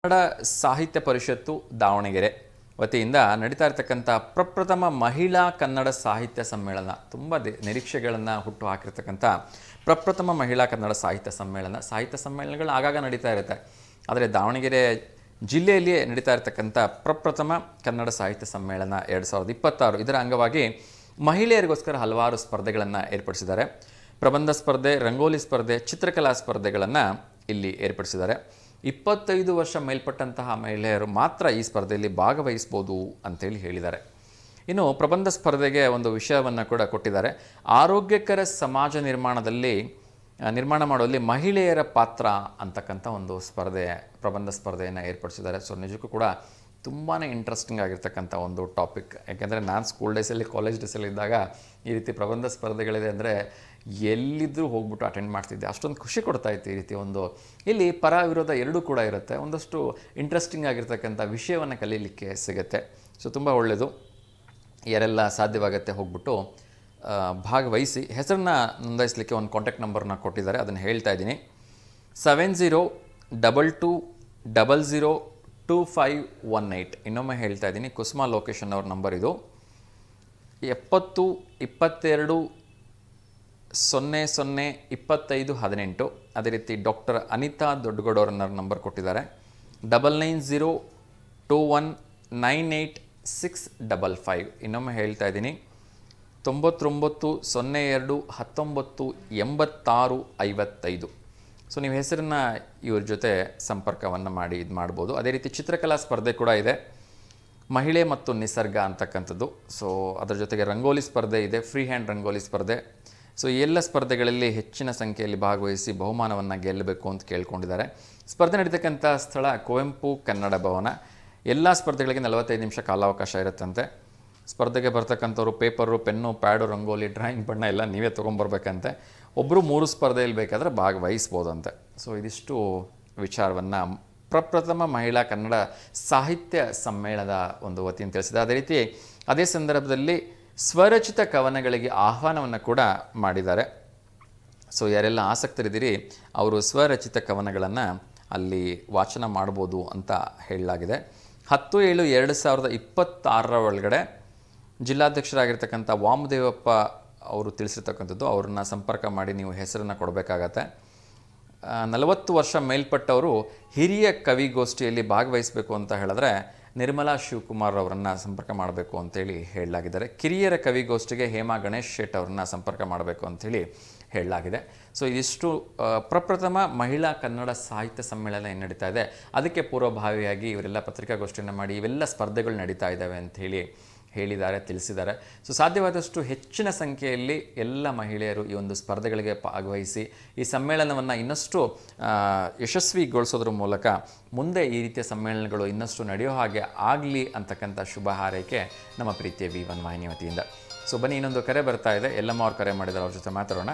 ಕನ್ನಡ ಸಾಹಿತ್ಯ ಪರಿಷತ್ತು ದಾವಣಗೆರೆ ವತಿಯಿಂದ ನಡೀತಾ ಇರತಕ್ಕಂಥ ಪ್ರಪ್ರಥಮ ಮಹಿಳಾ ಕನ್ನಡ ಸಾಹಿತ್ಯ ಸಮ್ಮೇಳನ ತುಂಬ ನಿರೀಕ್ಷೆಗಳನ್ನು ಹುಟ್ಟು ಹಾಕಿರ್ತಕ್ಕಂಥ ಪ್ರಪ್ರಥಮ ಮಹಿಳಾ ಕನ್ನಡ ಸಾಹಿತ್ಯ ಸಮ್ಮೇಳನಗಳು ಆಗಾಗ ನಡೀತಾ ಇರುತ್ತೆ. ಆದರೆ ದಾವಣಗೆರೆ ಜಿಲ್ಲೆಯಲ್ಲಿಯೇ ನಡೀತಾ ಇರತಕ್ಕಂಥ ಪ್ರಪ್ರಥಮ ಕನ್ನಡ ಸಾಹಿತ್ಯ ಸಮ್ಮೇಳನ 2026 ಇದರ ಅಂಗವಾಗಿ ಮಹಿಳೆಯರಿಗೋಸ್ಕರ ಹಲವಾರು ಸ್ಪರ್ಧೆಗಳನ್ನು ಏರ್ಪಡಿಸಿದ್ದಾರೆ. ಪ್ರಬಂಧ ಸ್ಪರ್ಧೆ, ರಂಗೋಲಿ ಸ್ಪರ್ಧೆ, ಚಿತ್ರಕಲಾ ಸ್ಪರ್ಧೆಗಳನ್ನು ಇಲ್ಲಿ ಏರ್ಪಡಿಸಿದ್ದಾರೆ. 25 ವರ್ಷ ಮೇಲ್ಪಟ್ಟಂತಹ ಮಹಿಳೆಯರು ಮಾತ್ರ ಈ ಸ್ಪರ್ಧೆಯಲ್ಲಿ ಭಾಗವಹಿಸ್ಬೋದು ಅಂತೇಳಿ ಹೇಳಿದ್ದಾರೆ. ಇನ್ನು ಪ್ರಬಂಧ ಸ್ಪರ್ಧೆಗೆ ಒಂದು ವಿಷಯವನ್ನು ಕೂಡ ಕೊಟ್ಟಿದ್ದಾರೆ. ಆರೋಗ್ಯಕರ ಸಮಾಜ ನಿರ್ಮಾಣ ಮಾಡುವಲ್ಲಿ ಮಹಿಳೆಯರ ಪಾತ್ರ ಅಂತಕ್ಕಂಥ ಒಂದು ಪ್ರಬಂಧ ಸ್ಪರ್ಧೆಯನ್ನು ಏರ್ಪಡಿಸಿದ್ದಾರೆ. ಸೊ ನಿಜಕ್ಕೂ ಕೂಡ ತುಂಬಾ ಇಂಟ್ರೆಸ್ಟಿಂಗ್ ಆಗಿರ್ತಕ್ಕಂಥ ಒಂದು ಟಾಪಿಕ್. ಯಾಕೆಂದರೆ ನಾನು ಸ್ಕೂಲ್ ಡೇಸಲ್ಲಿ, ಕಾಲೇಜ್ ಡೇಸಲ್ಲಿ ಇದ್ದಾಗ ಈ ರೀತಿ ಪ್ರಬಂಧ ಸ್ಪರ್ಧೆಗಳಿದೆ ಅಂದರೆ ಎಲ್ಲಿದ್ದರೂ ಹೋಗ್ಬಿಟ್ಟು ಅಟೆಂಡ್ ಮಾಡ್ತಿದ್ದೆ. ಅಷ್ಟೊಂದು ಖುಷಿ ಕೊಡ್ತಾಯಿತ್ತು. ಈ ರೀತಿ ಒಂದು ಇಲ್ಲಿ ಪರ ವಿರೋಧ ಎರಡೂ ಕೂಡ ಇರುತ್ತೆ. ಒಂದಷ್ಟು ಇಂಟ್ರೆಸ್ಟಿಂಗ್ ಆಗಿರ್ತಕ್ಕಂಥ ವಿಷಯವನ್ನು ಕಲೀಲಿಕ್ಕೆ ಸಿಗುತ್ತೆ. ಸೊ ತುಂಬ ಒಳ್ಳೆಯದು. ಯಾರೆಲ್ಲ ಸಾಧ್ಯವಾಗುತ್ತೆ ಹೋಗ್ಬಿಟ್ಟು ಭಾಗವಹಿಸಿ. ಹೆಸರನ್ನ ನೋಂದಾಯಿಸಲಿಕ್ಕೆ ಒಂದು ಕಾಂಟ್ಯಾಕ್ಟ್ ನಂಬರ್ನ ಕೊಟ್ಟಿದ್ದಾರೆ, ಅದನ್ನು ಹೇಳ್ತಾ ಇದ್ದೀನಿ. 7022002518. ಇನ್ನೊಮ್ಮೆ ಹೇಳ್ತಾ ಇದ್ದೀನಿ, ಕುಸುಮಾ ಲೊಕೇಶನ್ ಅವ್ರ ನಂಬರ್ ಇದು. 7022002518. ಅದೇ ರೀತಿ ಡಾಕ್ಟರ್ ಅನಿತಾ ದೊಡ್ಡಗೌಡವ್ರನ್ನ ನಂಬರ್ ಕೊಟ್ಟಿದ್ದಾರೆ. 9901986655. ಇನ್ನೊಮ್ಮೆ ಹೇಳ್ತಾ ಇದ್ದೀನಿ, 9902198655. ಸೊ ನೀವು ಹೆಸರನ್ನು ಇವ್ರ ಜೊತೆ ಸಂಪರ್ಕವನ್ನು ಮಾಡಿ ಮಾಡ್ಬೋದು. ಅದೇ ರೀತಿ ಚಿತ್ರಕಲಾ ಸ್ಪರ್ಧೆ ಕೂಡ ಇದೆ, ಮಹಿಳೆ ಮತ್ತು ನಿಸರ್ಗ ಅಂತಕ್ಕಂಥದ್ದು. ಸೊ ಅದರ ಜೊತೆಗೆ ರಂಗೋಲಿ ಸ್ಪರ್ಧೆ ಇದೆ, ಫ್ರೀ ಹ್ಯಾಂಡ್ ರಂಗೋಲಿ ಸ್ಪರ್ಧೆ. ಸೊ ಈ ಎಲ್ಲ ಸ್ಪರ್ಧೆಗಳಲ್ಲಿ ಹೆಚ್ಚಿನ ಸಂಖ್ಯೆಯಲ್ಲಿ ಭಾಗವಹಿಸಿ ಬಹುಮಾನವನ್ನು ಗೆಲ್ಲಬೇಕು ಅಂತ ಕೇಳ್ಕೊಂಡಿದ್ದಾರೆ. ಸ್ಪರ್ಧೆ ನಡೀತಕ್ಕಂಥ ಸ್ಥಳ ಕುವೆಂಪು ಕನ್ನಡ ಭವನ. ಎಲ್ಲ ಸ್ಪರ್ಧೆಗಳಿಗೆ 45 ನಿಮಿಷ ಕಾಲಾವಕಾಶ ಇರುತ್ತಂತೆ. ಸ್ಪರ್ಧೆಗೆ ಬರ್ತಕ್ಕಂಥವ್ರು paper, pen, pad, rangoli, drawing ಬಣ್ಣ ಎಲ್ಲ ನೀವೇ ತೊಗೊಂಬರ್ಬೇಕಂತೆ. ಒಬ್ಬರು 3 ಸ್ಪರ್ಧೆಯಲ್ಲಿ ಬೇಕಾದರೆ ಭಾಗವಹಿಸ್ಬೋದಂತೆ. ಸೊ ಇದಿಷ್ಟು ವಿಚಾರವನ್ನು ಪ್ರಪ್ರಥಮ ಮಹಿಳಾ ಕನ್ನಡ ಸಾಹಿತ್ಯ ಸಮ್ಮೇಳನದ ಒಂದು ವತಿಯಿಂದ ತಿಳಿಸಿದೆ. ಅದೇ ರೀತಿ ಅದೇ ಸಂದರ್ಭದಲ್ಲಿ ಸ್ವರಚಿತ ಕವನಗಳಿಗೆ ಆಹ್ವಾನವನ್ನು ಕೂಡ ಮಾಡಿದ್ದಾರೆ. ಸೊ ಯಾರೆಲ್ಲ ಆಸಕ್ತರಿದ್ದೀರಿ ಅವರು ಸ್ವರಚಿತ ಕವನಗಳನ್ನು ಅಲ್ಲಿ ವಾಚನ ಮಾಡ್ಬೋದು ಅಂತ ಹೇಳಲಾಗಿದೆ. 10/7/2026 ಒಳಗಡೆ ಜಿಲ್ಲಾಧ್ಯಕ್ಷರಾಗಿರ್ತಕ್ಕಂಥ ವಾಮದೇವಪ್ಪ ಅವರು ತಿಳಿಸಿರ್ತಕ್ಕಂಥದ್ದು. ಅವ್ರನ್ನ ಸಂಪರ್ಕ ಮಾಡಿ ನೀವು ಹೆಸರನ್ನು ಕೊಡಬೇಕಾಗತ್ತೆ. 40 ವರ್ಷ ಮೇಲ್ಪಟ್ಟವರು ಹಿರಿಯ ಕವಿಗೋಷ್ಠಿಯಲ್ಲಿ ಭಾಗವಹಿಸಬೇಕು ಅಂತ ಹೇಳಿದ್ರೆ ನಿರ್ಮಲಾ ಶಿವಕುಮಾರ್ ಅವರನ್ನು ಸಂಪರ್ಕ ಮಾಡಬೇಕು ಅಂತೇಳಿ ಹೇಳಲಾಗಿದ್ದಾರೆ. ಕಿರಿಯರ ಕವಿಗೋಷ್ಠಿಗೆ ಹೇಮಾ ಗಣೇಶ್ ಶೆಟ್ ಅವ್ರನ್ನ ಸಂಪರ್ಕ ಮಾಡಬೇಕು ಅಂಥೇಳಿ ಹೇಳಲಾಗಿದೆ. ಸೊ ಇದಿಷ್ಟು ಪ್ರಪ್ರಥಮ ಮಹಿಳಾ ಕನ್ನಡ ಸಾಹಿತ್ಯ ಸಮ್ಮೇಳನ ಏನು ನಡೀತಾ ಇದೆ ಅದಕ್ಕೆ ಪೂರ್ವಭಾವಿಯಾಗಿ ಇವರೆಲ್ಲ ಪತ್ರಿಕಾಗೋಷ್ಠಿಯನ್ನು ಮಾಡಿ ಇವೆಲ್ಲ ಸ್ಪರ್ಧೆಗಳು ನಡೀತಾ ಇದ್ದಾವೆ ಅಂಥೇಳಿ ಹೇಳಿದ್ದಾರೆ, ತಿಳಿಸಿದ್ದಾರೆ. ಸೊ ಸಾಧ್ಯವಾದಷ್ಟು ಹೆಚ್ಚಿನ ಸಂಖ್ಯೆಯಲ್ಲಿ ಎಲ್ಲ ಮಹಿಳೆಯರು ಈ ಒಂದು ಸ್ಪರ್ಧೆಗಳಿಗೆ ಭಾಗವಹಿಸಿ ಈ ಸಮ್ಮೇಳನವನ್ನು ಇನ್ನಷ್ಟು ಯಶಸ್ವಿಗೊಳಿಸೋದ್ರ ಮೂಲಕ ಮುಂದೆ ಈ ರೀತಿಯ ಸಮ್ಮೇಳನಗಳು ಇನ್ನಷ್ಟು ನಡೆಯೋ ಹಾಗೆ ಆಗಲಿ ಅಂತಕ್ಕಂಥ ಶುಭ ಹಾರೈಕೆ ನಮ್ಮ ಪ್ರೀತಿಯ V1 ವಾಹಿನಿ ವತಿಯಿಂದ. ಸೊ ಬನ್ನಿ, ಇನ್ನೊಂದು ಕರೆ ಬರ್ತಾ ಇದೆ. ಎಲ್ಲಮ್ಮ ಅವ್ರು ಕರೆ ಮಾಡಿದ್ದಾರೆ, ಅವ್ರ ಜೊತೆ ಮಾತಾಡೋಣ.